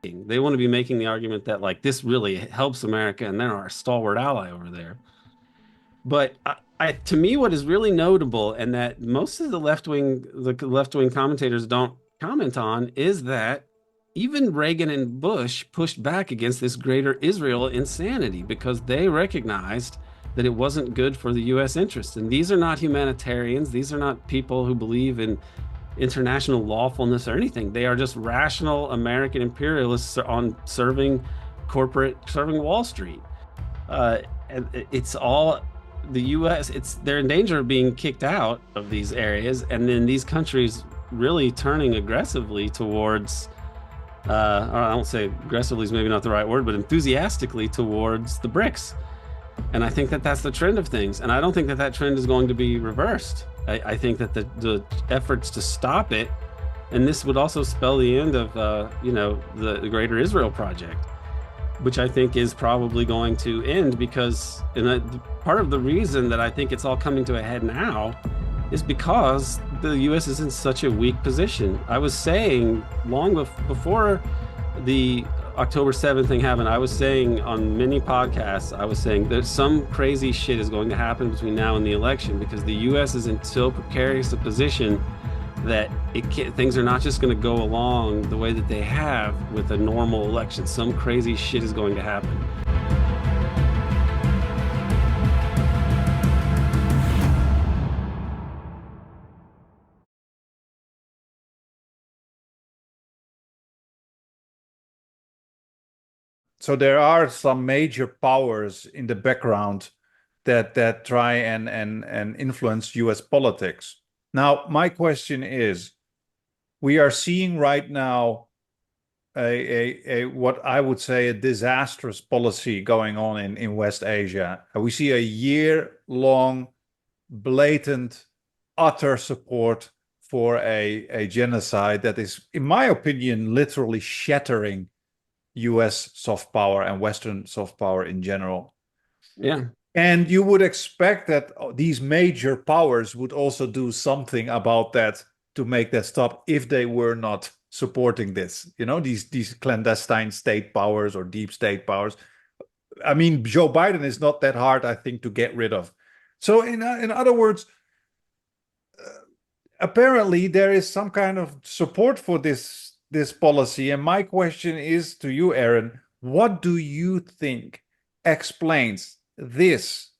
They want to be making the argument that like this really helps America and they're our stalwart ally over there. But to me, what is really notable, and that most of the left wing commentators don't comment on, is that even Reagan and Bush pushed back against this greater Israel insanity because they recognized that it wasn't good for the U.S. interest. And these are not humanitarians. These are not people who believe in international lawfulness or anything. They are just rational American imperialists on serving Wall Street. Uh, and it's all the U.S. They're in danger of being kicked out of these areas, and then these countries really turning aggressively towards, or I don't say aggressively is maybe not the right word, but enthusiastically towards the BRICS. And I think that that's the trend of things, and I don't think that that trend is going to be reversed. I think that the efforts to stop it, and this would also spell the end of, the Greater Israel Project, which I think is probably going to end because part of the reason that I think it's all coming to a head now is because the U.S. is in such a weak position. I was saying before the October 7th thing happened, I was saying on many podcasts, I was saying there's some crazy shit is going to happen between now and the election because the U.S. is in so precarious a position that things are not just going to go along the way that they have with a normal election. Some crazy shit is going to happen. So there are some major powers in the background that try and influence US politics. Now, my question is, we are seeing right now a what I would say a disastrous policy going on in West Asia. We see a year-long blatant, utter support for a genocide that is, in my opinion, literally shattering US soft power and Western soft power in general. Yeah. And you would expect that these major powers would also do something about that to make that stop if they were not supporting this. You know, these clandestine state powers or deep state powers. I mean, Joe Biden is not that hard, I think, to get rid of. So, in other words, apparently there is some kind of support for this policy. And my question is to you, Aaron, what do you think explains this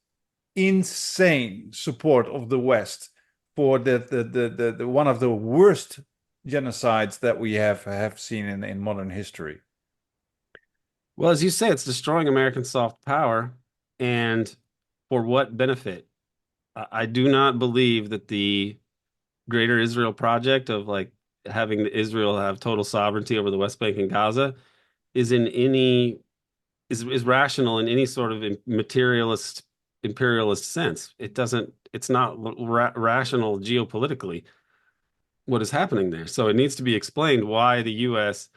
insane support of the West for the one of the worst genocides that we have seen in modern history? Well, as you say, it's destroying American soft power. And for what benefit? I do not believe that the Greater Israel Project of like having Israel have total sovereignty over the West Bank and Gaza is in any is rational in any sort of materialist imperialist sense. It's not rational geopolitically what is happening there. So it needs to be explained why the US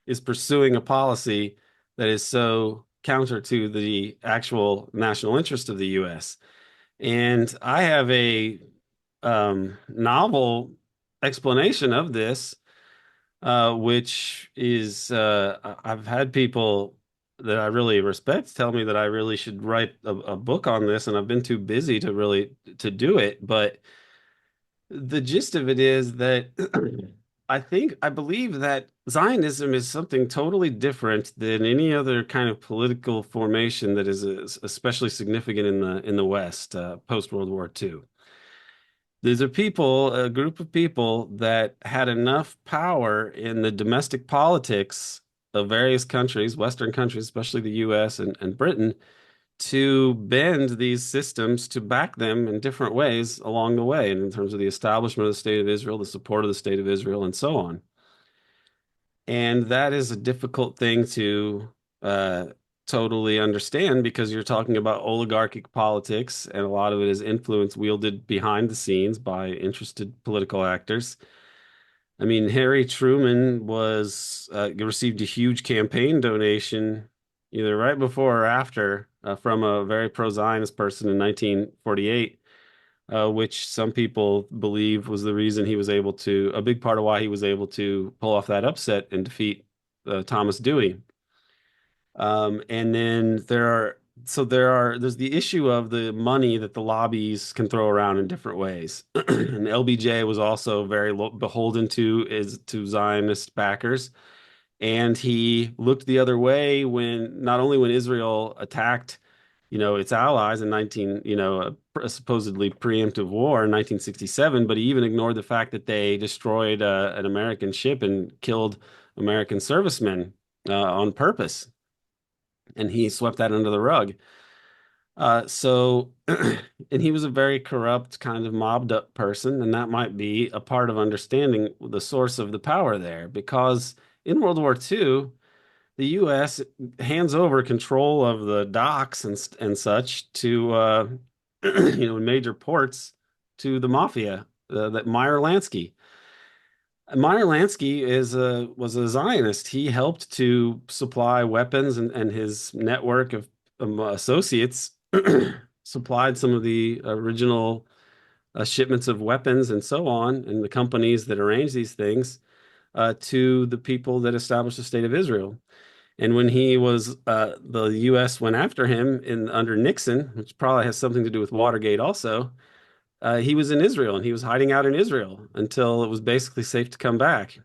is pursuing a policy that is so counter to the actual national interest of the US. And I have a novel explanation of this, which is I've had people that I really respect tell me that I really should write a book on this, and I've been too busy to really to do it. But the gist of it is that I believe that Zionism is something totally different than any other kind of political formation that is especially significant in the West post World War II. These are people, a group of people that had enough power in the domestic politics of various countries, Western countries, especially the US and Britain, to bend these systems to back them in different ways along the way, and in terms of the establishment of the State of Israel, the support of the State of Israel, and so on. And that is a difficult thing to uh, totally understand because you're talking about oligarchic politics, and a lot of it is influence wielded behind the scenes by interested political actors. I mean, Harry Truman was received a huge campaign donation either right before or after from a very pro-Zionist person in 1948, which some people believe was the reason he was able to, a big part of why he was able to pull off that upset and defeat Thomas Dewey. And then there's the issue of the money that the lobbies can throw around in different ways. And LBJ was also very beholden to Zionist backers, and he looked the other way when not only when Israel attacked, its allies in 19, a supposedly preemptive war in 1967, but he even ignored the fact that they destroyed an American ship and killed American servicemen on purpose, and he swept that under the rug. And he was a very corrupt, kind of mobbed up person, and that might be a part of understanding the source of the power there, because in World War II, the U.S. hands over control of the docks and such to major ports to the mafia, that Meyer Lansky. Meyer Lansky was a Zionist. He helped to supply weapons, and his network of associates supplied some of the original shipments of weapons and so on, and the companies that arranged these things to the people that established the state of Israel. And when the U.S. went after him under Nixon, which probably has something to do with Watergate also, he was in Israel and he was hiding out in Israel until it was basically safe to come back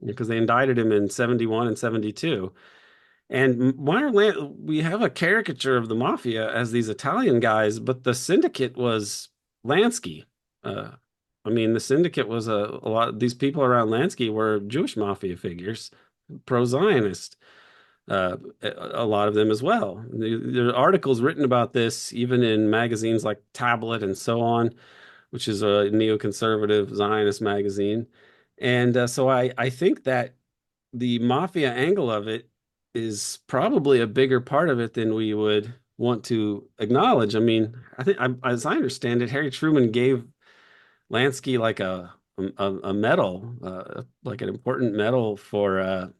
because they indicted him in 71 and 72. And we have a caricature of the mafia as these Italian guys, but the syndicate was Lansky. Uh, I mean, the syndicate was a lot. These people around Lansky were Jewish mafia figures, pro-Zionist, a lot of them as well. There are articles written about this, even in magazines like Tablet and so on, which is a neoconservative Zionist magazine. And so I think that the mafia angle of it is probably a bigger part of it than we would want to acknowledge. I mean, as I understand it, Harry Truman gave Lansky like a medal, like an important medal for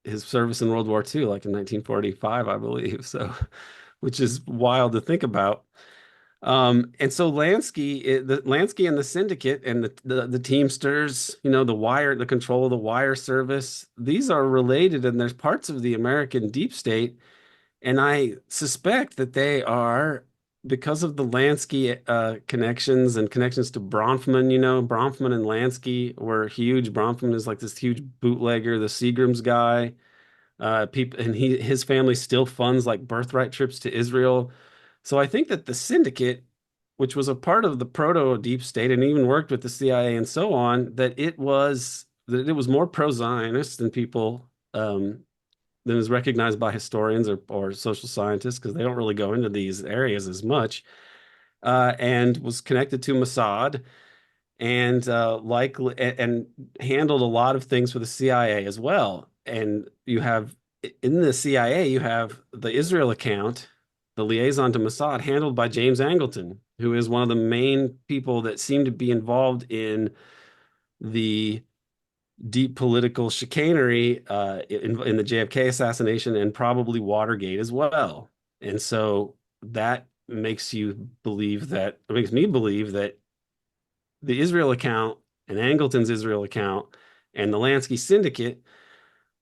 his service in World War II, like in 1945, I believe. So, which is wild to think about. And so Lansky and the syndicate and the Teamsters, the control of the wire service, these are related, and there's parts of the American deep state. And I suspect that they are because of the Lansky connections and connections to Bronfman. Bronfman and Lansky were huge. Bronfman is like this huge bootlegger, the Seagram's guy. People and his family still funds like birthright trips to Israel. So I think that the syndicate, which was a part of the proto deep state and even worked with the CIA and so on, that it was more pro-Zionist than is recognized by historians or social scientists because they don't really go into these areas as much, and was connected to Mossad and likely and handled a lot of things for the CIA as well. And in the CIA, you have the Israel account, the liaison to Mossad, handled by James Angleton, who is one of the main people that seem to be involved in the deep political chicanery in the JFK assassination and probably Watergate as well. And so that makes me believe that the Israel account and Angleton's Israel account and the Lansky syndicate,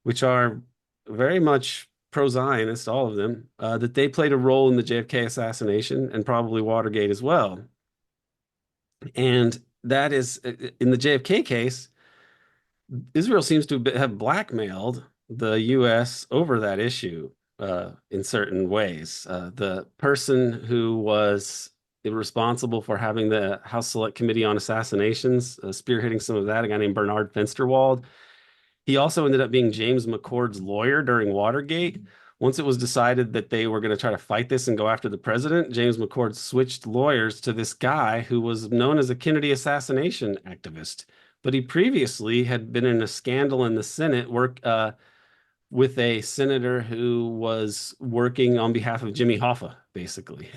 which are very much pro-Zionist, all of them, that they played a role in the JFK assassination and probably Watergate as well. And that is in the JFK case, Israel seems to have blackmailed the U.S. over that issue in certain ways. The person who was responsible for having the House Select Committee on Assassinations, spearheading some of that, a guy named Bernard Fensterwald, he also ended up being James McCord's lawyer during Watergate. Once it was decided that they were going to try to fight this and go after the president, James McCord switched lawyers to this guy who was known as a Kennedy assassination activist. But he previously had been in a scandal in the Senate with a senator who was working on behalf of Jimmy Hoffa, basically.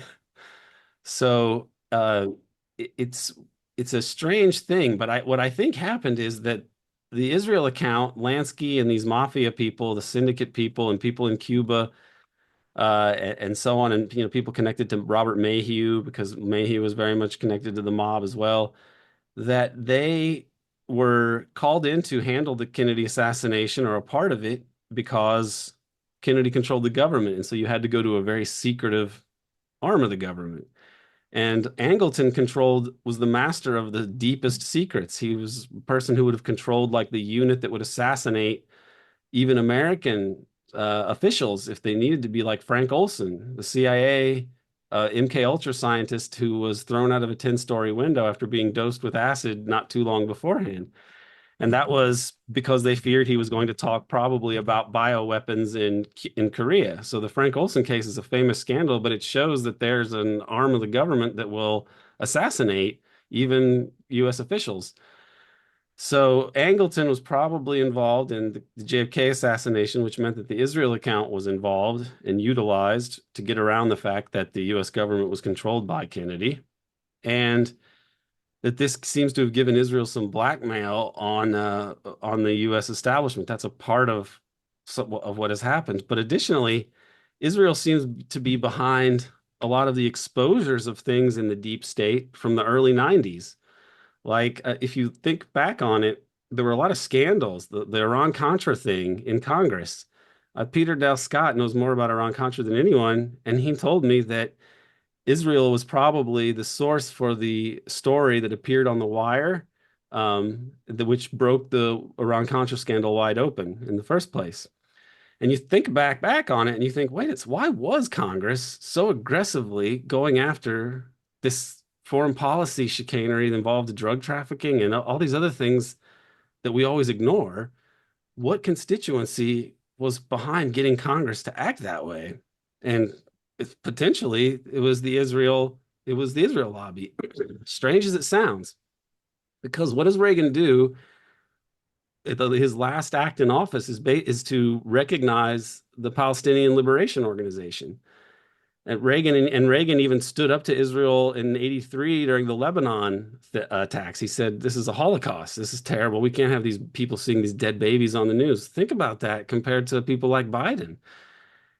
So it's a strange thing, but what I think happened is that the Israel account, Lansky and these mafia people, the syndicate people, and people in Cuba, and so on, and people connected to Robert Mayhew because Mayhew was very much connected to the mob as well, that they were called in to handle the Kennedy assassination or a part of it, because Kennedy controlled the government, and so you had to go to a very secretive arm of the government. And Angleton was the master of the deepest secrets. He was a person who would have controlled like the unit that would assassinate even American officials if they needed to be, like Frank Olson, the CIA MK Ultra scientist who was thrown out of a 10-story window after being dosed with acid not too long beforehand. And that was because they feared he was going to talk probably about bioweapons in Korea. So the Frank Olson case is a famous scandal, but it shows that there's an arm of the government that will assassinate even US officials. So Angleton was probably involved in the JFK assassination, which meant that the Israel account was involved and utilized to get around the fact that the US government was controlled by Kennedy. And that this seems to have given Israel some blackmail on the U.S. establishment. That's a part of what has happened. But additionally, Israel seems to be behind a lot of the exposures of things in the deep state from the early 90s. Like if you think back on it, there were a lot of scandals. The Iran-Contra thing in Congress. Peter Dale Scott knows more about Iran-Contra than anyone, and he told me that Israel was probably the source for the story that appeared on The Wire, which broke the Iran-Contra scandal wide open in the first place. And you think back on it, and you think, wait, it's why was Congress so aggressively going after this foreign policy chicanery that involved drug trafficking and all these other things that we always ignore? What constituency was behind getting Congress to act that way? And potentially it was the Israel lobby. Strange as it sounds, because what does Reagan do? His last act in office is to recognize the Palestinian Liberation Organization. And Reagan even stood up to Israel in '83 during the Lebanon attacks. He said, "This is a Holocaust. This is terrible. We can't have these people seeing these dead babies on the news." Think about that compared to people like Biden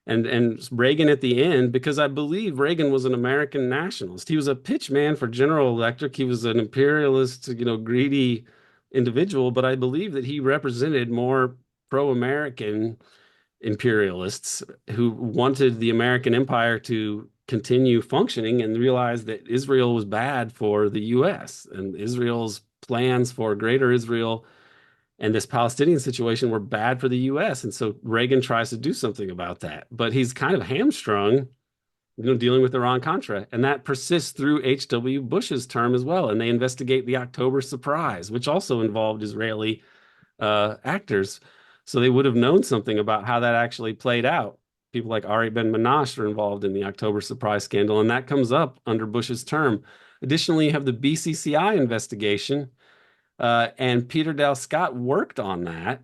and Reagan at the end, because I believe Reagan was an American nationalist. He was a pitch man for General Electric. He was an imperialist, greedy individual, but I believe that he represented more pro-American imperialists who wanted the American empire to continue functioning and realized that Israel was bad for the US and Israel's plans for greater Israel and this Palestinian situation were bad for the US. And so Reagan tries to do something about that. But he's kind of hamstrung, dealing with Iran-Contra. And that persists through H.W. Bush's term as well. And they investigate the October surprise, which also involved Israeli actors. So they would have known something about how that actually played out. People like Ari Ben-Menashe are involved in the October surprise scandal, and that comes up under Bush's term. Additionally, you have the BCCI investigation, and Peter Dale Scott worked on that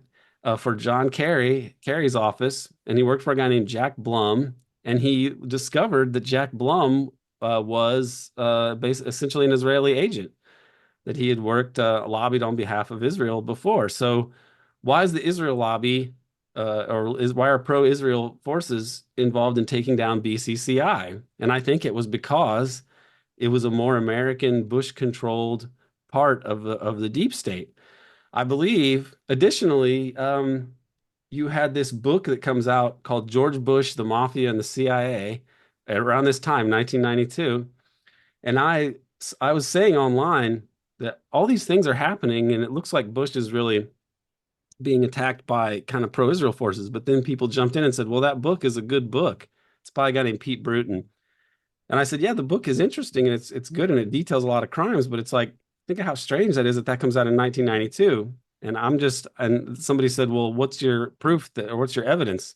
for John Kerry's office, and he worked for a guy named Jack Blum, and he discovered that Jack Blum was essentially an Israeli agent, that he had worked lobbied on behalf of Israel before. So why is the Israel lobby why are pro-Israel forces involved in taking down BCCI? And I think it was because it was a more American Bush-controlled part of the deep state. I believe, additionally, you had this book that comes out called George Bush, the Mafia, and the CIA around this time, 1992. And I was saying online that all these things are happening, and it looks like Bush is really being attacked by kind of pro-Israel forces. But then people jumped in and said, well, that book is a good book. It's by a guy named Pete Bruton. And I said, yeah, the book is interesting and it's good and it details a lot of crimes, but it's like, think of how strange that is that comes out in 1992. And somebody said, well, what's your proof or what's your evidence?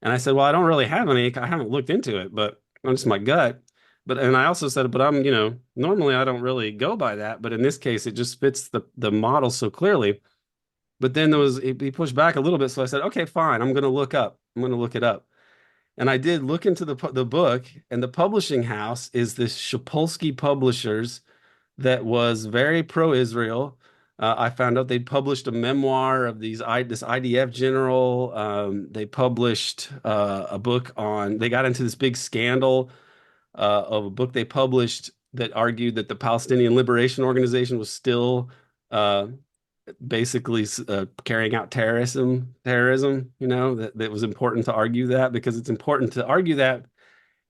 And I said, well, I don't really have any. I haven't looked into it, but it's my gut. And I also said, but normally I don't really go by that, but in this case, it just fits the model so clearly. But then he pushed back a little bit. So I said, okay, fine. I'm going to look it up. And I did look into the book, and the publishing house is this Shapolsky Publishers that was very pro-Israel. I found out they'd published a memoir of this IDF general. They published a book they got into this big scandal of a book they published that argued that the Palestinian Liberation Organization was still basically carrying out terrorism, that was important to argue that because it's important to argue that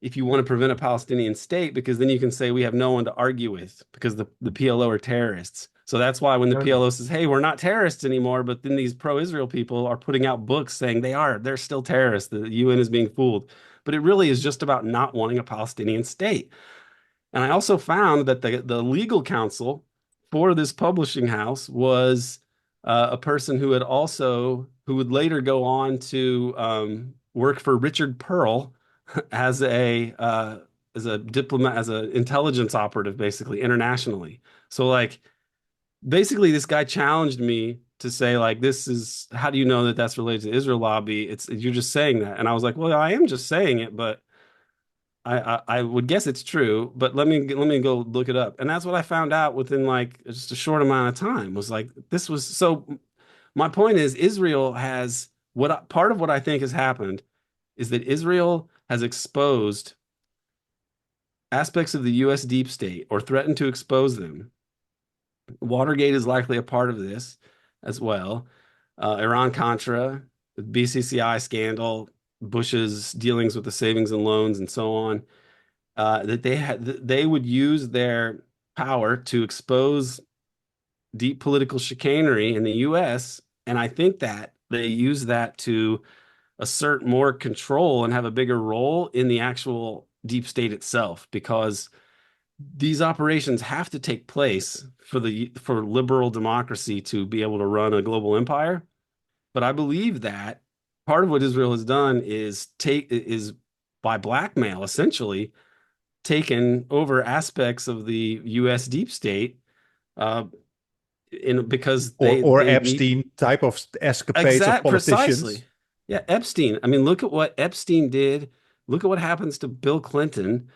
if you want to prevent a Palestinian state, because then you can say we have no one to argue with because the PLO are terrorists. So that's why when the PLO says, hey, we're not terrorists anymore, but then these pro-Israel people are putting out books saying they're still terrorists. The UN is being fooled. But it really is just about not wanting a Palestinian state. And I also found that the legal counsel for this publishing house was a person who would later go on to work for Richard Pearl as a diplomat, as an intelligence operative, basically internationally. So like basically this guy challenged me to say like this is how do you know that that's related to the Israel lobby? It's you're just saying that. And I was like, well, I am just saying it, but I would guess it's true, but let me go look it up. And that's what I found out within like just a short amount of time was like this was so my point is Israel has part of what I think has happened is that Israel has exposed aspects of the US deep state or threatened to expose them. Watergate is likely a part of this as well. Iran-Contra, the BCCI scandal, Bush's dealings with the savings and loans and so on. That they would use their power to expose deep political chicanery in the US. And I think that they use that to assert more control and have a bigger role in the actual deep state itself, because these operations have to take place for liberal democracy to be able to run a global empire. But I believe that part of what Israel has done is by blackmail essentially taken over aspects of the U.S. deep state, uh, because or they need Epstein type of escapades of precisely. politicians. Yeah, Epstein. I mean, look at what Epstein did. Look at what happens to Bill Clinton.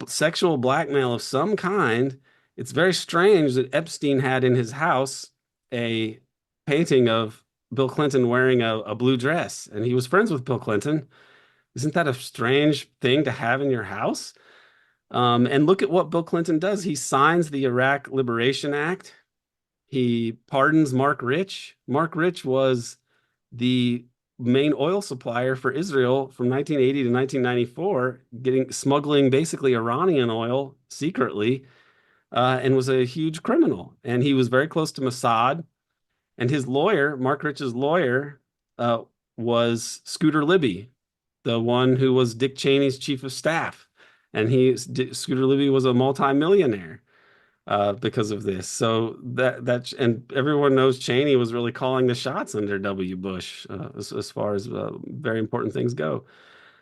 Sexual blackmail of some kind. It's very strange that Epstein had in his house a painting of Bill Clinton wearing a blue dress, and he was friends with Bill Clinton. Isn't that a strange thing to have in your house? And look at what Bill Clinton does. He signs the Iraq Liberation Act. He pardons Mark Rich. Mark Rich was the main oil supplier for Israel from 1980 to 1994, smuggling basically Iranian oil secretly, and was a huge criminal. And he was very close to Mossad. And his lawyer, Mark Rich's lawyer, uh, was Scooter Libby, the one who was Dick Cheney's chief of staff. And Scooter Libby was a multimillionaire because of this. So and everyone knows Cheney was really calling the shots under W. Bush as far as very important things go.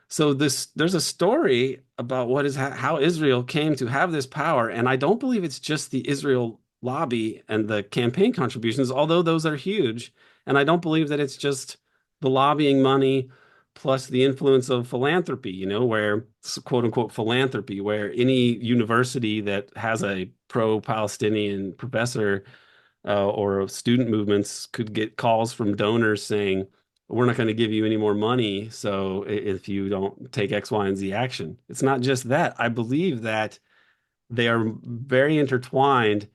So there's a story about how Israel came to have this power, and I don't believe it's just the Israel lobby and the campaign contributions, although those are huge. And I don't believe that it's just the lobbying money plus the influence of philanthropy, where quote unquote philanthropy, where any university that has a pro-Palestinian professor or student movements could get calls from donors saying, we're not going to give you any more money. So if you don't take X, Y, and Z action, it's not just that. I believe that they are very intertwined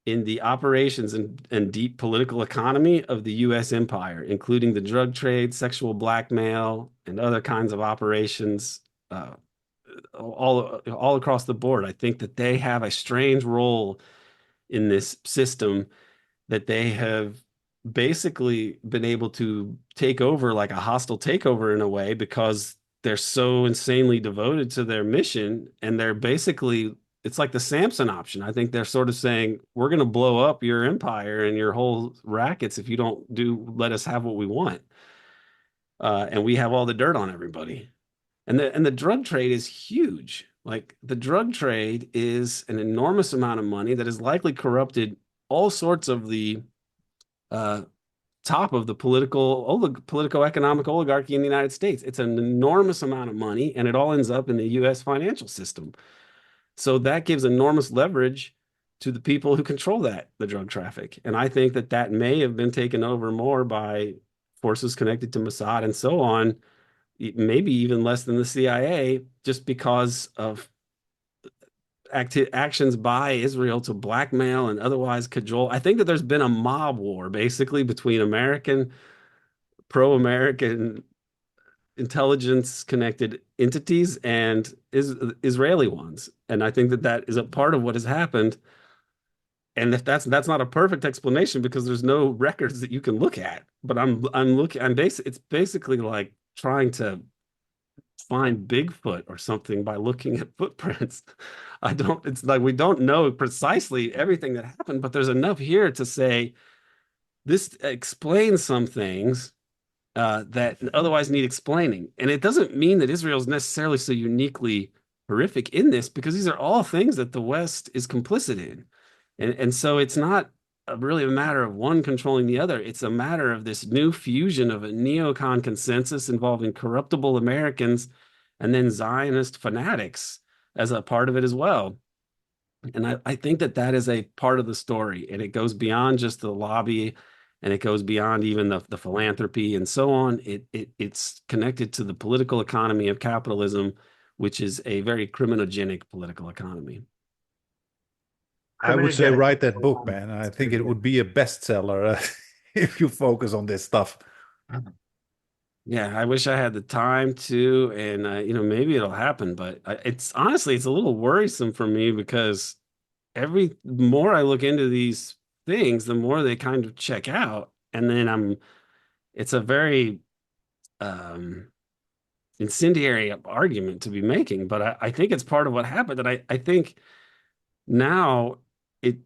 in the operations and deep political economy of the U.S. empire, including the drug trade, sexual blackmail, and other kinds of operations, uh, all across the board. I think that they have a strange role in this system that they have basically been able to take over like a hostile takeover in a way because they're so insanely devoted to their mission, and they're basically it's like the Samson option. I think they're sort of saying we're going to blow up your empire and your whole rackets if you don't do let us have what we want. And we have all the dirt on everybody. And the drug trade is huge. Like the drug trade is an enormous amount of money that has likely corrupted all sorts of the uh, top of the politico-economic oligarchy in the United States. It's an enormous amount of money, and it all ends up in the U.S. financial system. So that gives enormous leverage to the people who control the drug traffic. And I think that that may have been taken over more by forces connected to Mossad and so on, maybe even less than the CIA, just because of actions by Israel to blackmail and otherwise cajole. I think that there's been a mob war basically between pro-American intelligence connected entities and Israeli ones. And I think that that is a part of what has happened. And if that's not a perfect explanation because there's no records that you can look at. But I'm looking I'm basic it's basically like trying to find Bigfoot or something by looking at footprints. I don't, it's like we don't know precisely everything that happened, but there's enough here to say this explains some things that otherwise need explaining. And it doesn't mean that Israel is necessarily so uniquely horrific in this because these are all things that the West is complicit in. And so it's not really a matter of one controlling the other. It's a matter of this new fusion of a neocon consensus involving corruptible Americans and then Zionist fanatics as a part of it as well. And I think that that is a part of the story, and it goes beyond just the lobby, and it goes beyond even the philanthropy and so on. It's connected to the political economy of capitalism, which is a very criminogenic political economy. I would say Criminogenic. write that book, man. I It's think pretty it good. would be a bestseller if you focus on this stuff. Yeah, I wish I had the time to, and maybe it'll happen. But it's honestly, it's a little worrisome for me because every more I look into these things, the more they kind of check out, and then it's a very um, incendiary argument to be making. But I think it's part of what happened, and I think now it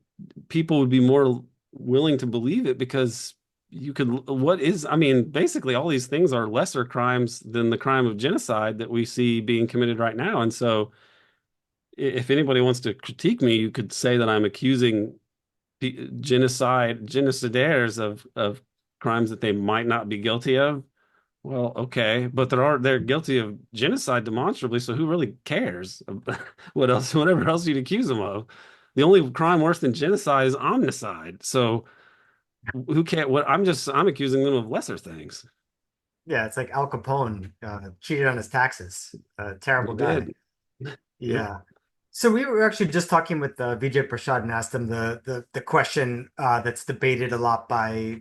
people would be more willing to believe it because you could what is I mean basically all these things are lesser crimes than the crime of genocide that we see being committed right now. And so if anybody wants to critique me, you could say that I'm accusing genocidaires of crimes that they might not be guilty of. Well, okay, but they're guilty of genocide demonstrably, so who really cares? What else, whatever else you'd accuse them of? The only crime worse than genocide is omnicide. So who can't what I'm accusing them of lesser things. Yeah, it's like Al Capone cheated on his taxes. He Terrible guy. did. Yeah. Yeah. So we were actually just talking with Vijay Prashad and asked him the question that's debated a lot by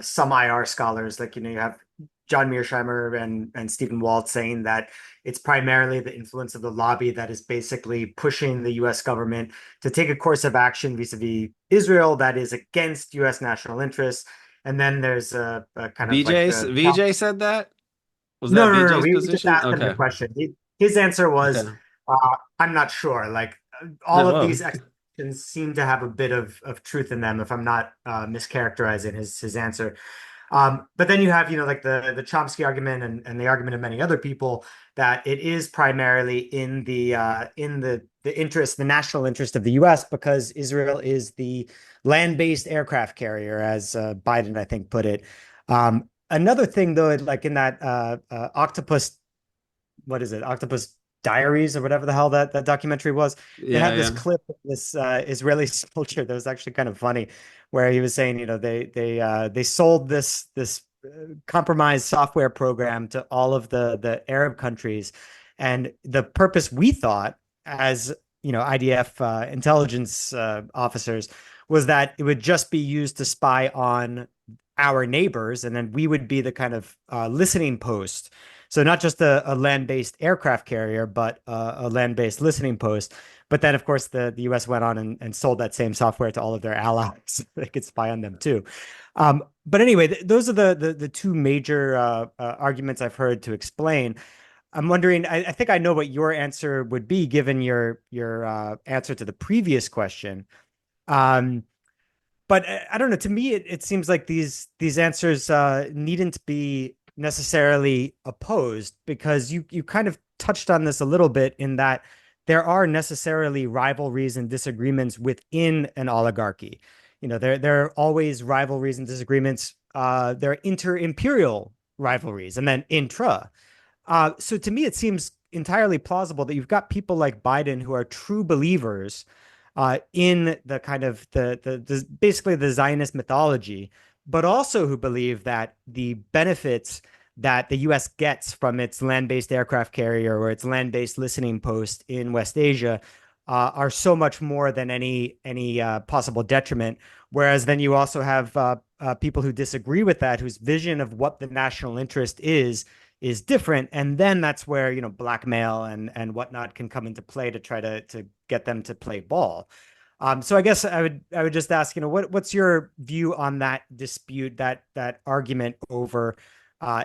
some IR scholars. Like, you have John Mearsheimer and Stephen Walt saying that it's primarily the influence of the lobby that is basically pushing the U.S. government to take a course of action vis-a-vis Israel that is against U.S. national interests. And then there's a kind of like the VJ said that? Was no, that no, no, no. VJ's We just position? asked him the Okay. question. His answer was, Okay. "I'm not sure." Like all Yeah, of well, these explanations seem to have a bit of truth in them, if I'm not mischaracterizing his answer. But then you have, like the Chomsky argument and the argument of many other people that it is primarily in the interest, the national interest of the U.S. because Israel is the land-based aircraft carrier, as Biden, I think, put it. Another thing, though, like in that Octopus, what is it? Octopus Diaries or whatever the hell that documentary was. They yeah, had this yeah. clip of this Israeli soldier that was actually kind of funny, where he was saying, they sold this compromised software program to all of the Arab countries, and the purpose we thought as IDF intelligence officers was that it would just be used to spy on our neighbors, and then we would be the kind of listening post. So not just a land-based aircraft carrier, but a land-based listening post. But then, of course, the U.S. went on and sold that same software to all of their allies. They could spy on them too. But anyway, those are the two major arguments I've heard to explain. I'm wondering. I think I know what your answer would be, given your answer to the previous question. Um, but I don't know. To me, it seems like these answers needn't be necessarily opposed because you kind of touched on this a little bit in that there are necessarily rivalries and disagreements within an oligarchy. There are always rivalries and disagreements. There are inter-imperial rivalries and then intra. So to me, it seems entirely plausible that you've got people like Biden who are true believers in the kind of the basically the Zionist mythology, but also who believe that the benefits that the U.S. gets from its land-based aircraft carrier or its land-based listening post in West Asia are so much more than any possible detriment. Whereas then you also have people who disagree with that, whose vision of what the national interest is different, and then that's where blackmail and whatnot can come into play to try to get them to play ball. So I guess I would just ask, what's your view on that dispute, that argument over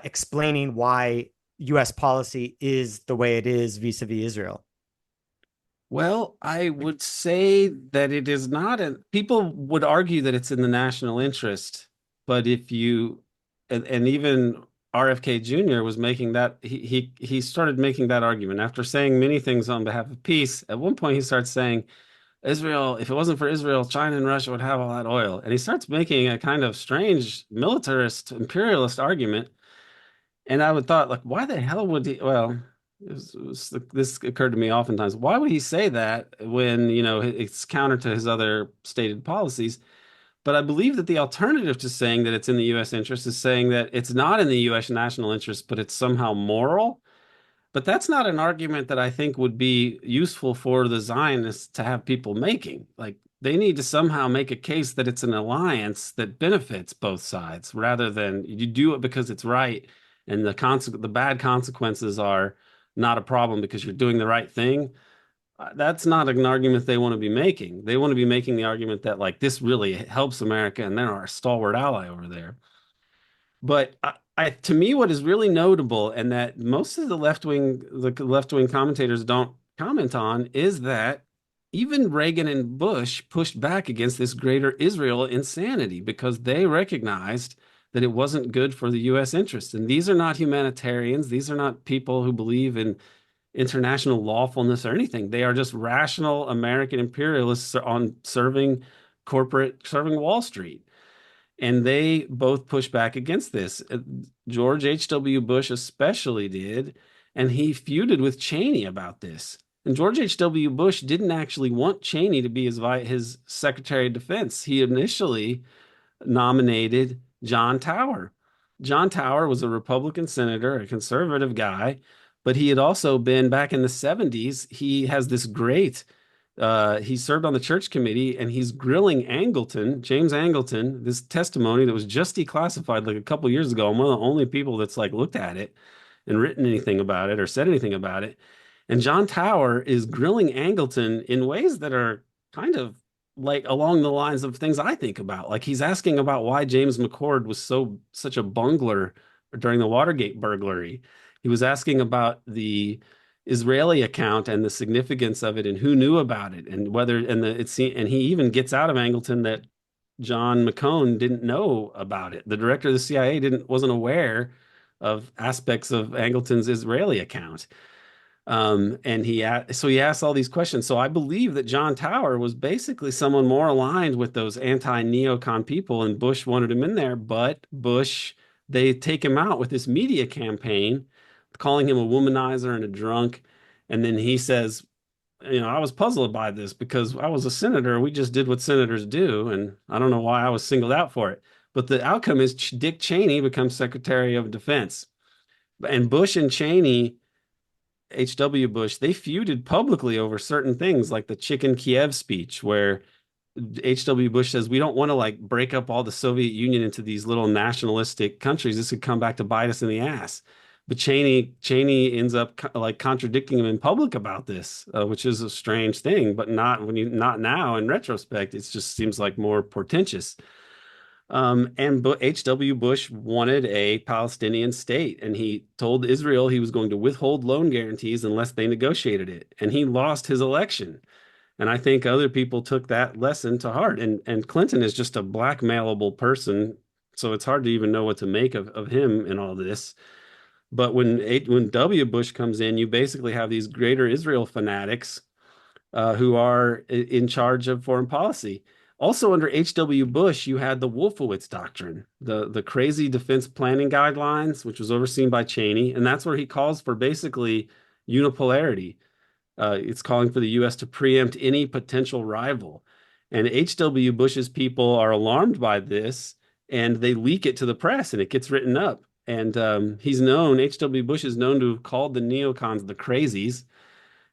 explaining why U.S. policy is the way it is vis-a-vis Israel? Well, I would say that it is not, and people would argue that it's in the national interest. But if you, and even RFK Jr. was making that, he started making that argument after saying many things on behalf of peace. At one point, he starts saying, Israel, if it wasn't for Israel, China and Russia would have all that oil. And he starts making a kind of strange militarist, imperialist argument. And I would thought, like, why the hell would he? Well, this occurred to me oftentimes. Why would he say that when, it's counter to his other stated policies? But I believe that the alternative to saying that it's in the U.S. interest is saying that it's not in the U.S. national interest, but it's somehow moral. But that's not an argument that I think would be useful for the Zionists to have people making. Like, they need to somehow make a case that it's an alliance that benefits both sides rather than you do it because it's right and the bad consequences are not a problem because you're doing the right thing. That's not an argument they want to be making. They want to be making the argument that, like, this really helps America and they're our stalwart ally over there. But to me, what is really notable, and that most of the left wing commentators don't comment on, is that even Reagan and Bush pushed back against this greater Israel insanity because they recognized that it wasn't good for the U.S. interest. And these are not humanitarians. These are not people who believe in international lawfulness or anything. They are just rational American imperialists on serving Wall Street. And they both push back against this. George H.W. Bush especially did, and he feuded with Cheney about this. And George H.W. Bush didn't actually want Cheney to be his Secretary of Defense. He initially nominated John Tower. John Tower was a Republican senator, a conservative guy, but he had also been back in the 70s. He has this great he served on the church committee and he's grilling James Angleton, this testimony that was just declassified like a couple years ago. I'm one of the only people that's like looked at it and written anything about it or said anything about it. And John Tower is grilling Angleton in ways that are kind of like along the lines of things I think about. Like, he's asking about why James McCord was such a bungler during the Watergate burglary. He was asking about the Israeli account and the significance of it and who knew about it and whether and he even gets out of Angleton that John McCone didn't know about it. The director of the CIA wasn't aware of aspects of Angleton's Israeli account. And so he asked all these questions. So I believe that John Tower was basically someone more aligned with those anti-neocon people, and Bush wanted him in there, but they take him out with this media campaign, calling him a womanizer and a drunk. And then he says, I was puzzled by this because I was a senator. We just did what senators do, and I don't know why I was singled out for it. But the outcome is Dick Cheney becomes Secretary of Defense. And Bush and Cheney, H.W. Bush, they feuded publicly over certain things like the Chicken Kiev speech, where H.W. Bush says, we don't want to like break up all the Soviet Union into these little nationalistic countries. This could come back to bite us in the ass. But Cheney ends up like contradicting him in public about this, which is a strange thing, but not now in retrospect. It just seems like more portentous. And H.W. Bush wanted a Palestinian state, and he told Israel he was going to withhold loan guarantees unless they negotiated it. And he lost his election. And I think other people took that lesson to heart. And Clinton is just a blackmailable person, so it's hard to even know what to make of him in all this. But when W. Bush comes in, you basically have these greater Israel fanatics who are in charge of foreign policy. Also, under H.W. Bush, you had the Wolfowitz Doctrine, the crazy defense planning guidelines, which was overseen by Cheney. And that's where he calls for basically unipolarity. It's calling for the U.S. to preempt any potential rival. And H.W. Bush's people are alarmed by this, and they leak it to the press, and it gets written up. And H.W. Bush is known to have called the neocons the crazies.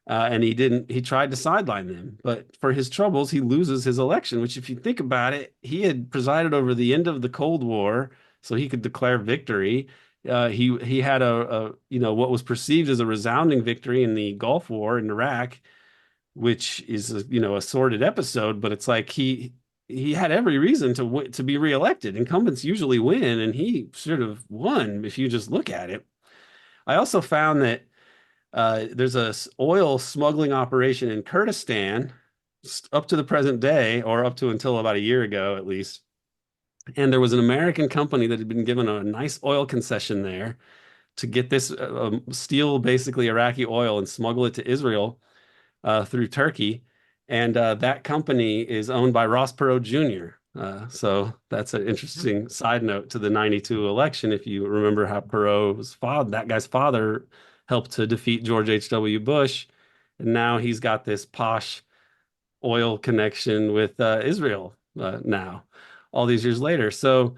and he tried to sideline them. But for his troubles, he loses his election, which, if you think about it, he had presided over the end of the Cold War, so he could declare victory. He had what was perceived as a resounding victory in the Gulf War in Iraq, which is a sordid episode, but it's like he had every reason to be reelected. Incumbents usually win, and he should have won if you just look at it. I also found that there's a oil smuggling operation in Kurdistan up to the present day, or up to until about a year ago at least. And there was an American company that had been given a nice oil concession there to get this steal basically Iraqi oil and smuggle it to Israel through Turkey. And that company is owned by Ross Perot Jr. So that's an interesting side note to the 92 election. If you remember how Perot's father, that guy's father, helped to defeat George H.W. Bush. And now he's got this posh oil connection with Israel now, all these years later. So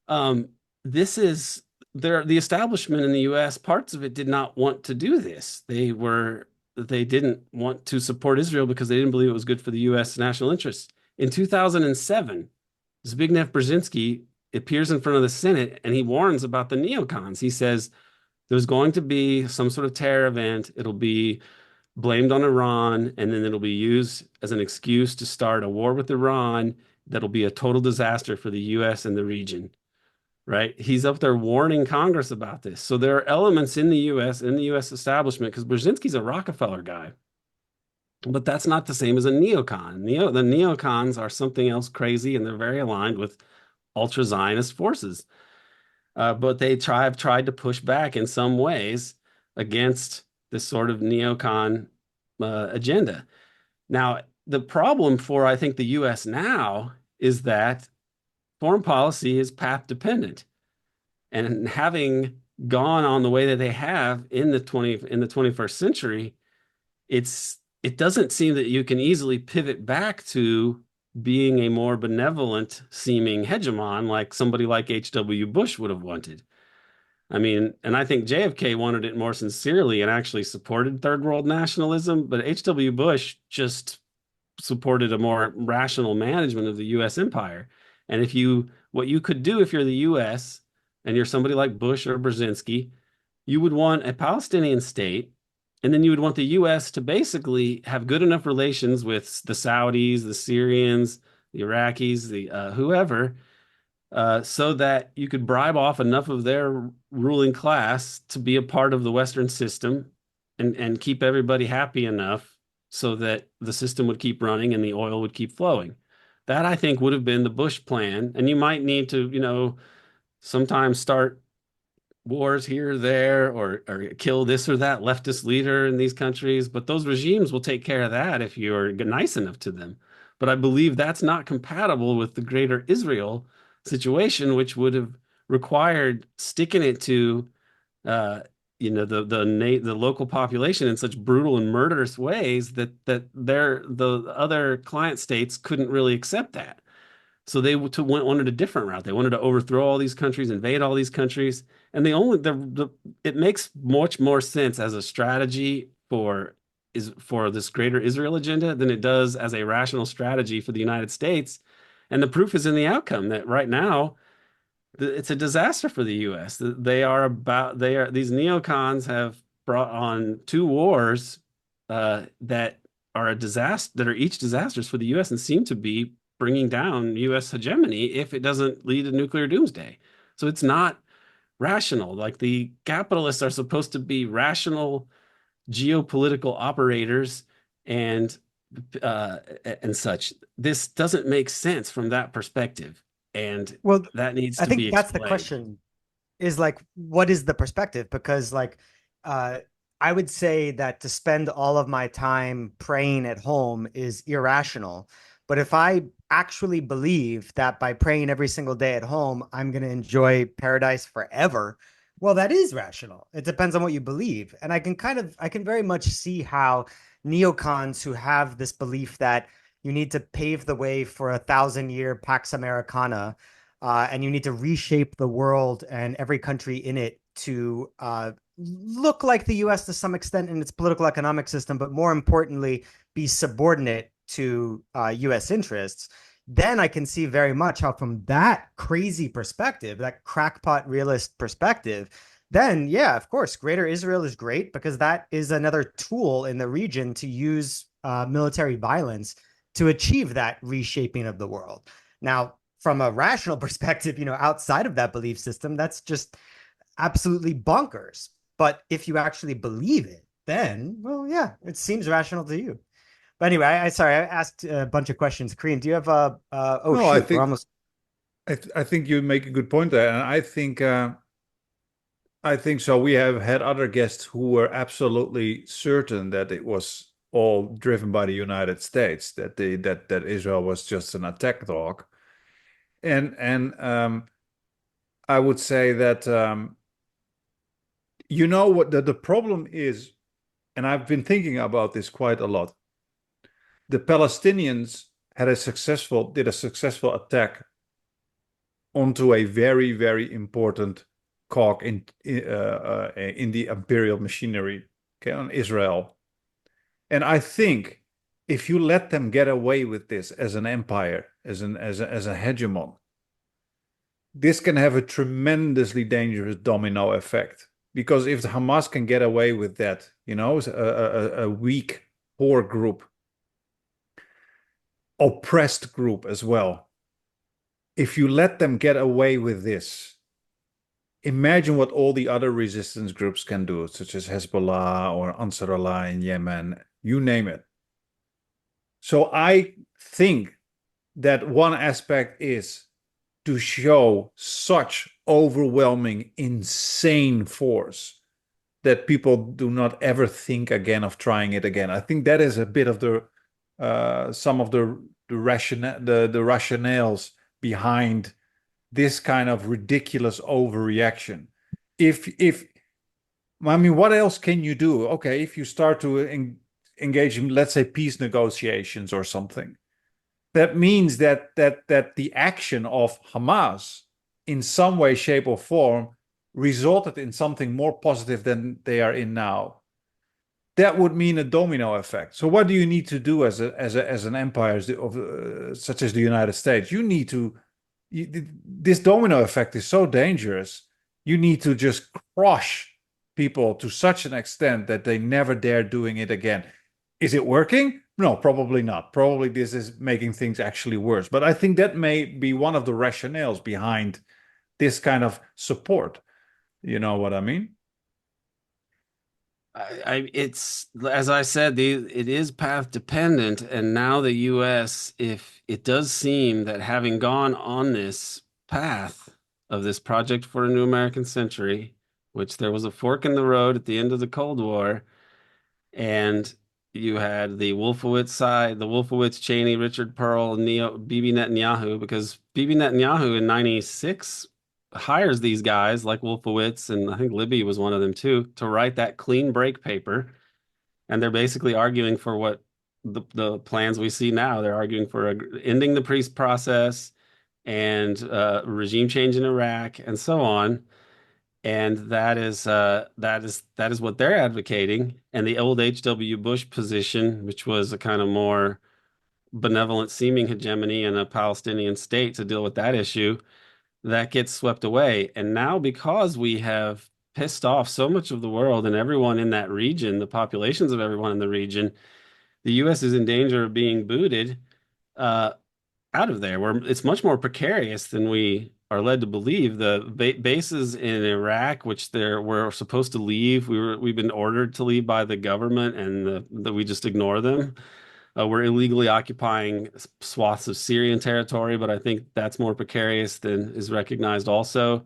um, this is the establishment in the U.S. Parts of it did not want to do this. They didn't want to support Israel because they didn't believe it was good for the U.S. national interests. In 2007, Zbigniew Brzezinski appears in front of the Senate and he warns about the neocons. He says there's going to be some sort of terror event. It'll be blamed on Iran, and then it'll be used as an excuse to start a war with Iran that'll be a total disaster for the U.S. and the region. Right? He's up there warning Congress about this. So there are elements in the U.S. establishment, because Brzezinski's a Rockefeller guy, but that's not the same as a neocon. The neocons are something else crazy, and they're very aligned with ultra Zionist forces. But have tried to push back in some ways against this sort of neocon agenda. Now, the problem for, I think, the U.S. now is that foreign policy is path dependent. And having gone on the way that they have in the 21st century, it doesn't seem that you can easily pivot back to being a more benevolent seeming hegemon like somebody like H.W. Bush would have wanted. I mean, and I think JFK wanted it more sincerely and actually supported third world nationalism, but H.W. Bush just supported a more rational management of the U.S. empire. And what you could do if you're the U.S. and you're somebody like Bush or Brzezinski, you would want a Palestinian state, and then you would want the U.S. to basically have good enough relations with the Saudis, the Syrians, the Iraqis, the whoever, so that you could bribe off enough of their ruling class to be a part of the Western system and keep everybody happy enough so that the system would keep running and the oil would keep flowing. That, I think, would have been the Bush plan. And you might need to, sometimes start wars here or there, or kill this or that leftist leader in these countries. But those regimes will take care of that if you're nice enough to them. But I believe that's not compatible with the greater Israel situation, which would have required sticking it to the local population in such brutal and murderous ways that the other client states couldn't really accept that. So they wanted a different route. They wanted to overthrow all these countries, invade all these countries, and it makes much more sense as a strategy for this greater Israel agenda than it does as a rational strategy for the United States. And the proof is in the outcome that right now it's a disaster for the U.S. These neocons have brought on two wars that are a disaster, that are each disasters for the U.S. and seem to be bringing down U.S. hegemony if it doesn't lead to nuclear doomsday. So it's not rational. Like, the capitalists are supposed to be rational geopolitical operators and such. This doesn't make sense from that perspective, and Well, that needs I to be think that's the explained. question, is like, what is the perspective? Because like, uh, I would say that to spend all of my time praying at home is irrational. But if I actually believe that by praying every single day at home, I'm going to enjoy paradise forever, well, that is rational. It depends on what you believe. And I can very much see how neocons who have this belief that you need to pave the way for 1,000-year Pax Americana, and you need to reshape the world and every country in it to look like the US to some extent in its political economic system, but more importantly, be subordinate to US interests, then I can see very much how, from that crazy perspective, that crackpot realist perspective, then yeah, of course, Greater Israel is great because that is another tool in the region to use military violence to achieve that reshaping of the world. Now, from a rational perspective, outside of that belief system, that's just absolutely bonkers. But if you actually believe it, then, well, yeah, it seems rational to you. But anyway, sorry, I asked a bunch of questions. Korean, do you have oh No, I shoot, we're think almost. I think you make a good point there, and I think so. We have had other guests who were absolutely certain that it was all driven by the United States, that that Israel was just an attack dog, and I would say that you know what the problem is, and I've been thinking about this quite a lot. The Palestinians did a successful attack onto a very, very important cog in the imperial machinery, okay, on Israel. And I think if you let them get away with this as an empire, as a hegemon, this can have a tremendously dangerous domino effect. Because if the Hamas can get away with that, a weak, poor group, oppressed group as well, if you let them get away with this, imagine what all the other resistance groups can do, such as Hezbollah or Ansar Allah in Yemen, you name it. So I think that one aspect is to show such overwhelming, insane force that people do not ever think again of trying it again. I think that is a bit of the some of the rationales behind this kind of ridiculous overreaction. If I mean, what else can you do? Okay, if you start to engage in, let's say, peace negotiations or something, that means that the action of Hamas in some way, shape, or form resulted in something more positive than they are in now. That would mean a domino effect. So, what do you need to do as an empire such as the United States? You need to this domino effect is so dangerous. You need to just crush people to such an extent that they never dare doing it again. Is it working? No, probably not. Probably this is making things actually worse. But I think that may be one of the rationales behind this kind of support. You know what I mean? It's as I said, it is path dependent, and now the U.S., if it does seem that having gone on this path of this project for a new American century, which there was a fork in the road at the end of the Cold War, and you had the Wolfowitz side, the Wolfowitz, Cheney, Richard Pearl, Bibi Netanyahu, because Bibi Netanyahu in '96 hires these guys like Wolfowitz, and I think Libby was one of them too, to write that clean break paper. And they're basically arguing for what the plans we see now. They're arguing for ending the peace process and regime change in Iraq and so on. And that is what they're advocating. And the old H.W. Bush position, which was a kind of more benevolent seeming hegemony in a Palestinian state to deal with that issue, that gets swept away. And now, because we have pissed off so much of the world and everyone in that region, the populations of everyone in the region, the U.S. is in danger of being booted uh, out of there, where it's much more precarious than we are led to believe. The bases in Iraq, which we're supposed to leave, we've been ordered to leave by the government, and we just ignore them. We're illegally occupying swaths of Syrian territory, but I think that's more precarious than is recognized also.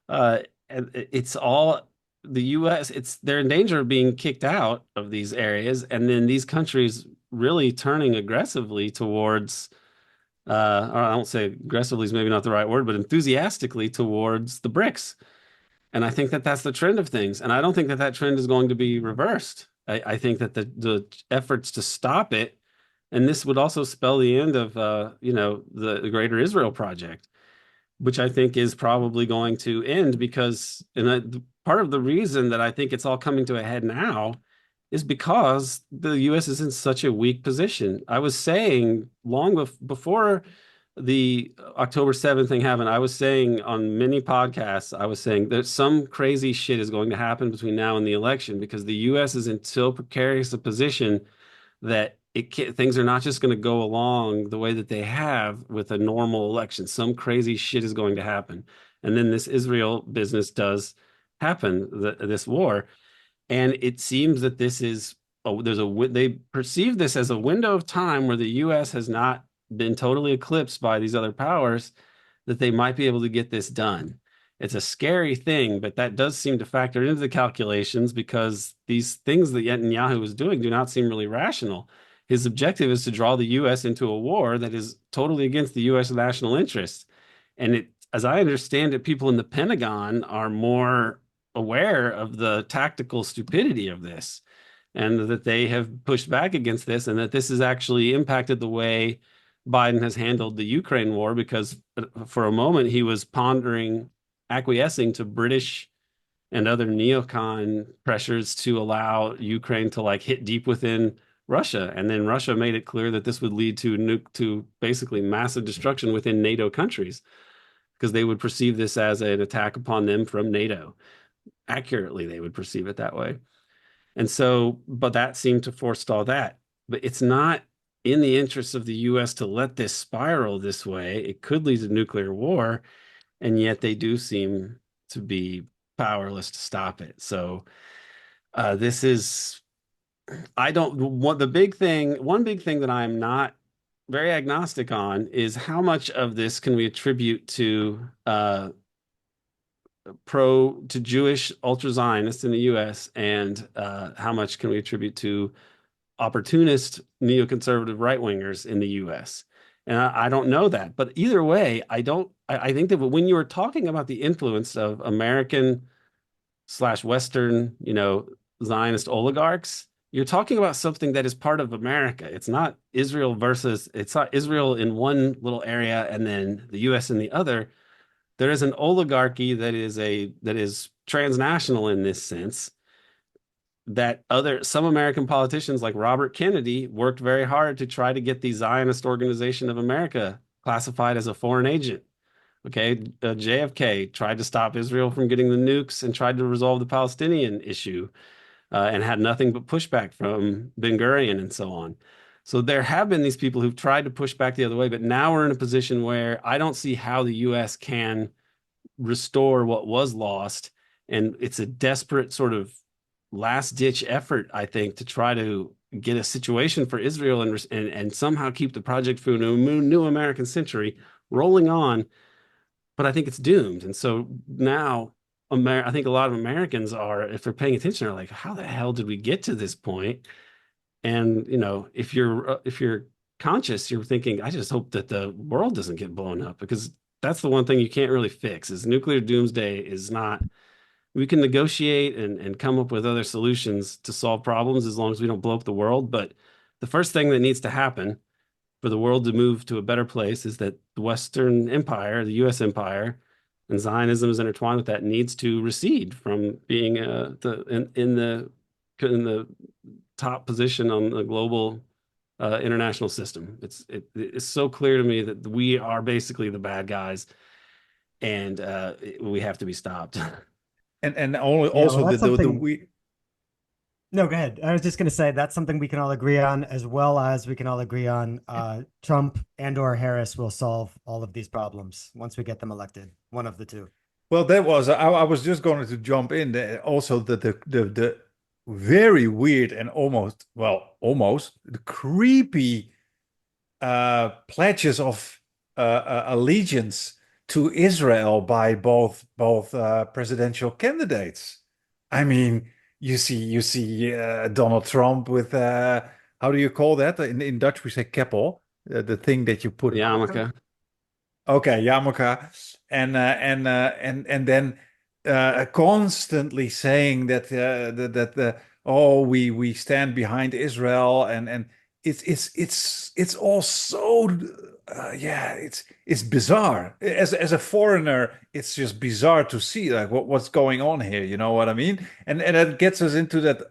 Uh, and it's all the U.S. They're in danger of being kicked out of these areas, and then these countries really turning aggressively towards, or I don't say aggressively is maybe not the right word, but enthusiastically towards the BRICS. And I think that that's the trend of things. And I don't think that that trend is going to be reversed. I think that the efforts to stop it, and this would also spell the end of, the Greater Israel Project, which I think is probably going to end because, and part of the reason that I think it's all coming to a head now is because the US is in such a weak position. I was saying before the October 7th thing happened, I was saying on many podcasts, I was saying that some crazy shit is going to happen between now and the election because the US is in so precarious a position that things are not just going to go along the way that they have with a normal election. Some crazy shit is going to happen. And then this Israel business does happen, this war. And it seems that this is they perceive this as a window of time where the US has not been totally eclipsed by these other powers, that they might be able to get this done. It's a scary thing, but that does seem to factor into the calculations because these things that Netanyahu is doing do not seem really rational. His objective is to draw the US into a war that is totally against the US national interest. And as I understand it, people in the Pentagon are more aware of the tactical stupidity of this and that they have pushed back against this and that this has actually impacted the way Biden has handled the Ukraine war because for a moment he was pondering acquiescing to British and other neocon pressures to allow Ukraine to like hit deep within Russia. And then Russia made it clear that this would lead to basically massive destruction within NATO countries because they would perceive this as an attack upon them from NATO. Accurately, they would perceive it that way. And so, but that seemed to forestall that. But it's not in the interest of the US to let this spiral this way. It could lead to nuclear war, and yet they do seem to be powerless to stop it. So this is, I don't, what the big thing, one big thing that I'm not very agnostic on is how much of this can we attribute to to Jewish ultra Zionists in the US, and how much can we attribute to opportunist neoconservative right wingers in the US. And I don't know that. But either way, I think that when you were talking about the influence of American slash Western, Zionist oligarchs, you're talking about something that is part of America. It's not it's not Israel in one little area and then the US in the other. There is an oligarchy that is transnational in this sense, that some American politicians like Robert Kennedy worked very hard to try to get the Zionist Organization of America classified as a foreign agent. Okay, JFK tried to stop Israel from getting the nukes and tried to resolve the Palestinian issue, and had nothing but pushback from Ben Gurion and so on. So there have been these people who've tried to push back the other way, but now we're in a position where I don't see how the U.S. can restore what was lost. And it's a desperate sort of last ditch effort, I think, to try to get a situation for Israel and somehow keep the project for a new American century rolling on. But I think it's doomed. And so now I think a lot of Americans are, if they're paying attention, are like, how the hell did we get to this point? And if you're conscious, you're thinking, I just hope that the world doesn't get blown up, because that's the one thing you can't really fix. Is nuclear doomsday is not. We can negotiate and come up with other solutions to solve problems as long as we don't blow up the world. But the first thing that needs to happen for the world to move to a better place is that the Western Empire, the US empire, and Zionism is intertwined with that, needs to recede from being in the top position on the global international system. It's so clear to me that we are basically the bad guys, and we have to be stopped. And Yeah, well, also that's the something. we No, go ahead. I was just going to say that's something we can all agree on, as well as we can all agree on Trump and/or Harris will solve all of these problems once we get them elected. One of the two. well, that was I was just going to jump in there. Also the very weird and almost the creepy pledges of allegiance to Israel by both presidential candidates. I mean, you see Donald Trump with how do you call that? In Dutch we say keppel, the thing that you put. Yarmulke. Okay, yarmulke, and then constantly saying that oh, we stand behind Israel, and it's all so yeah, it's bizarre. As a foreigner, it's just bizarre to see like what's going on here. You know what I mean? And that gets us into that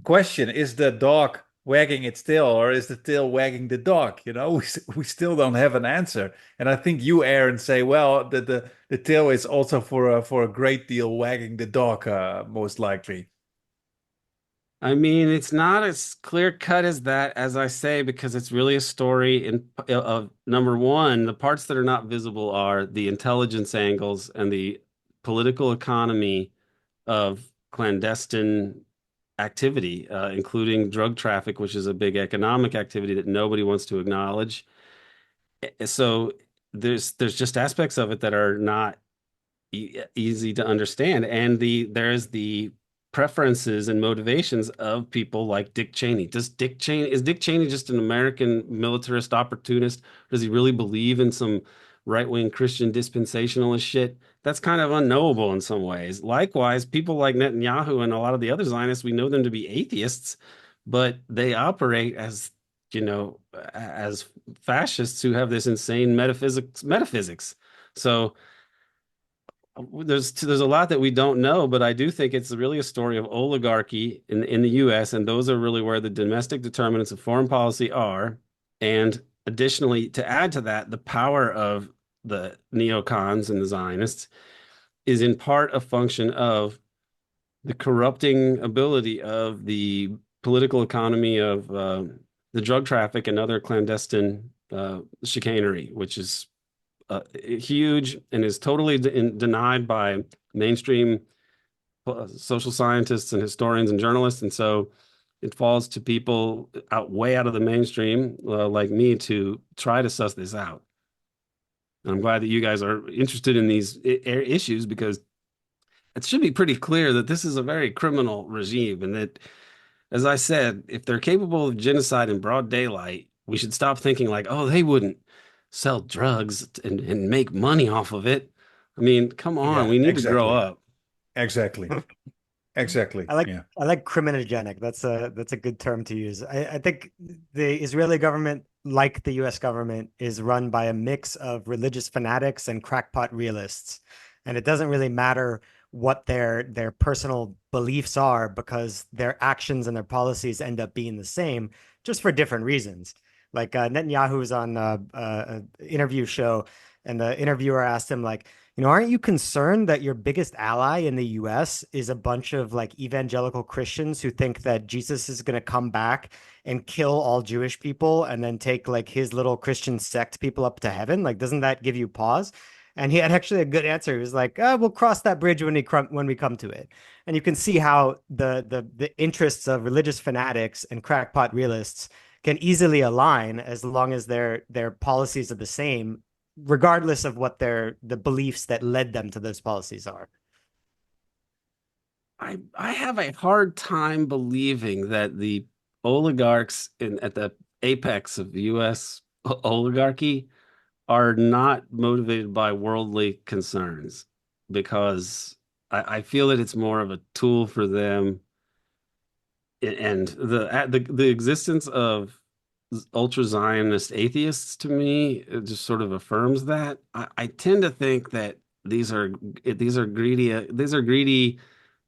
question: is the dog wagging its tail, or is the tail wagging the dog? You know, we still don't have an answer. And I think you, Aaron, say, well, the tail is also for a great deal wagging the dog, most likely. I mean, it's not as clear cut as that, as I say, because it's really a story of number one, the parts that are not visible are the intelligence angles and the political economy of clandestine activity, including drug traffic, which is a big economic activity that nobody wants to acknowledge. So there's just aspects of it that are not easy to understand. And there's the preferences and motivations of people like Dick Cheney. Is Dick Cheney just an American militarist opportunist? Does he really believe in some right-wing Christian dispensationalist shit? That's kind of unknowable in some ways. Likewise, people like Netanyahu and a lot of the other Zionists, we know them to be atheists, but they operate as as fascists who have this insane metaphysics. So there's a lot that we don't know, but I do think it's really a story of oligarchy in the US, and those are really where the domestic determinants of foreign policy are. And additionally, to add to that, the power of the neocons and the Zionists is in part a function of the corrupting ability of the political economy of the drug traffic and other clandestine chicanery, which is huge and is totally denied by mainstream social scientists and historians and journalists. And so it falls to people way out of the mainstream, like me, to try to suss this out. And I'm glad that you guys are interested in these issues because it should be pretty clear that this is a very criminal regime and that, as I said, if they're capable of genocide in broad daylight, we should stop thinking like, oh, they wouldn't sell drugs and make money off of it. I mean, come on, Yeah, we need to grow exactly. up. Exactly. Exactly. I like Yeah. I like criminogenic. That's a good term to use. I think the Israeli government, like the US government, is run by a mix of religious fanatics and crackpot realists. And it doesn't really matter what their personal beliefs are because their actions and their policies end up being the same, just for different reasons. Like Netanyahu was on an interview show, and the interviewer asked him like, aren't you concerned that your biggest ally in the US is a bunch of like evangelical Christians who think that Jesus is going to come back and kill all Jewish people and then take like his little Christian sect people up to heaven? Like, doesn't that give you pause? And he had actually a good answer. He was like, "We'll cross that bridge when we come to it." And you can see how the interests of religious fanatics and crackpot realists can easily align as long as their policies are the same regardless of what the beliefs that led them to those policies are. I have a hard time believing that the oligarchs at the apex of the US oligarchy are not motivated by worldly concerns because I feel that it's more of a tool for them and the existence of ultra Zionist atheists to me it just sort of affirms that. I tend to think that these are greedy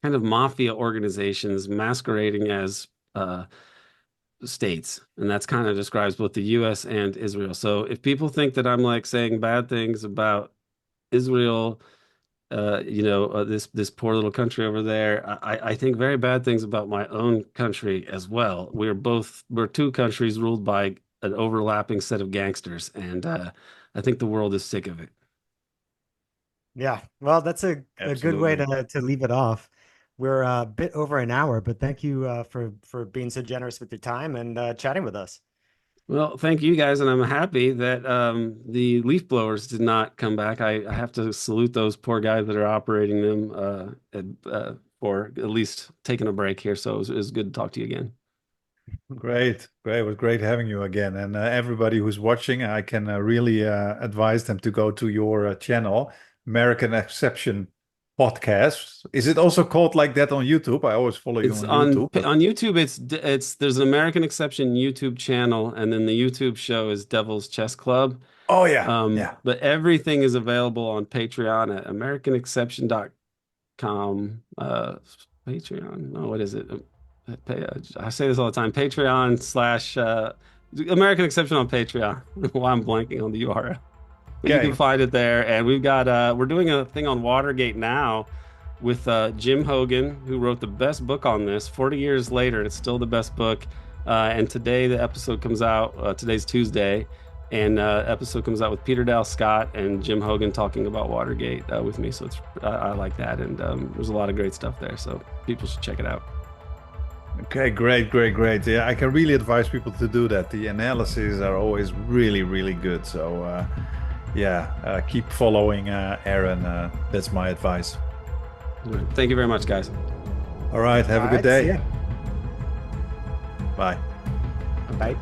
kind of mafia organizations masquerading as states, and that's kind of describes both the U.S. and Israel. So if people think that I'm like saying bad things about Israel, this poor little country over there. I think very bad things about my own country as well. We're two countries ruled by an overlapping set of gangsters, and I think the world is sick of it. Yeah, well, that's a good way Absolutely. to leave it off. We're a bit over an hour, but thank you for being so generous with your time and chatting with us. Well, thank you guys, and I'm happy that the leaf blowers did not come back. I have to salute those poor guys that are operating them for at least taking a break here. So it was good to talk to you again. Great, great. It was great having you again. And everybody who's watching, I can really advise them to go to your channel, American Exception Podcast. Is it also called like that on YouTube? I always follow you It's on YouTube, but on YouTube. It's there's an American Exception YouTube channel, and then the YouTube show is Devil's Chess Club. Oh yeah. But everything is available on Patreon at americanexception.com. Patreon. No, what is it? I say this all the time. Patreon slash American Exception on Patreon. Why I'm blanking on the URL. But you can Okay. find it there. And we've got we're doing a thing on Watergate now with Jim Hogan, who wrote the best book on this. 40 years later, it's still the best book. And today the episode comes out. Today's Tuesday, and episode comes out with Peter Dal Scott and Jim Hogan talking about Watergate with me. So it's I like that, and there's a lot of great stuff there. So people should check it out. Okay, great. Yeah, I can really advise people to do that. The analyses are always really, really good. So, keep following Aaron. That's my advice. All right. Thank you very much, guys. All right, have a good day. See ya. Bye. Bye.